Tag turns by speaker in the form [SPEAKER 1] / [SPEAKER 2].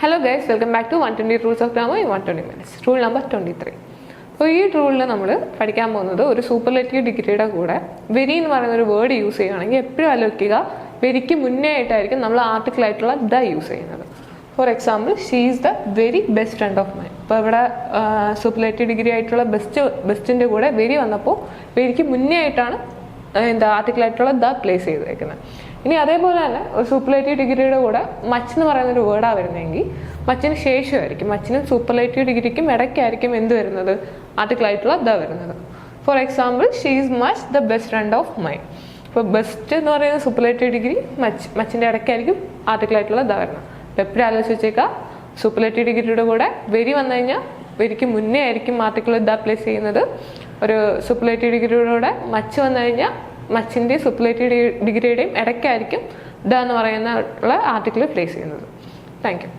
[SPEAKER 1] Hello guys, welcome back to 120 Rules of Grammar in 120 minutes. Rule number 23. അപ്പോൾ ഈ റൂളിൽ നമ്മൾ പഠിക്കാൻ പോകുന്നത് ഒരു സൂപ്പർലേറ്റീവ് ഡിഗ്രിയുടെ കൂടെ വെരി എന്ന് പറയുന്ന ഒരു വേർഡ് യൂസ് ചെയ്യുകയാണെങ്കിൽ എപ്പോഴും ആലോചിക്കുക വെരിക്ക് മുന്നേ ആയിട്ടായിരിക്കും നമ്മൾ ആർട്ടിക്കിൾ ആയിട്ടുള്ള ദ യൂസ് ചെയ്യുന്നത്. For example, she is the very best friend of mine. ഇപ്പോൾ ഇവിടെ സൂപ്പർലേറ്റീവ് ഡിഗ്രി ആയിട്ടുള്ള ബെസ്റ്റിൻ്റെ കൂടെ വെരി വന്നപ്പോൾ വെരിക്ക് മുന്നേ ആയിട്ടാണ് ആർട്ടിക്കിൾ ആയിട്ടുള്ള ദ പ്ലേസ് ചെയ്തേക്കുന്നത്. ഇനി അതേപോലെ തന്നെ ഒരു സൂപ്പർലേറ്റീവ് ഡിഗ്രിയുടെ കൂടെ മച്ച് എന്ന് പറയുന്ന ഒരു വേർഡാണ് വരുന്നതെങ്കിൽ മച്ചിന് ശേഷമായിരിക്കും, മച്ചിനും സൂപ്പർലേറ്റീവ് ഡിഗ്രിക്കും ഇടയ്ക്കായിരിക്കും എന്ത് വരുന്നത്, ആർട്ടിക്കിൾ ആയിട്ടുള്ള ദ വരുന്നത്. For example, she is much the best friend of mine. ഇപ്പോൾ ബെസ്റ്റ് എന്ന് പറയുന്ന സൂപ്പർലേറ്റീവ് ഡിഗ്രി മച്ചിൻ്റെ ഇടയ്ക്കായിരിക്കും ആർട്ടിക്കിൾ ആയിട്ടുള്ള ദ വരുന്നത്. അപ്പോൾ എപ്പോഴും ആലോചിച്ച് വെച്ചേക്കാം, സൂപ്പർലേറ്റീവ് ഡിഗ്രിയുടെ കൂടെ വെരി വന്നു കഴിഞ്ഞാൽ വെരിക്ക് മുന്നേ ആയിരിക്കും ആർട്ടിക്കിൾ ദ പ്ലേസ് ചെയ്യുന്നത്. ഒരു സൂപ്പർലേറ്റീവ് ഡിഗ്രിയുടെ കൂടെ മച്ച് വന്നു കഴിഞ്ഞാൽ മച്ചിൻ്റെയും സൂപ്പർലേറ്റീവ് ഡിഗ്രിയുടെയും ഇടയ്ക്കായിരിക്കും ദ എന്ന് പറയുന്ന ആർട്ടിക്കിൾ പ്ലേസ് ചെയ്യുന്നത്. Thank you.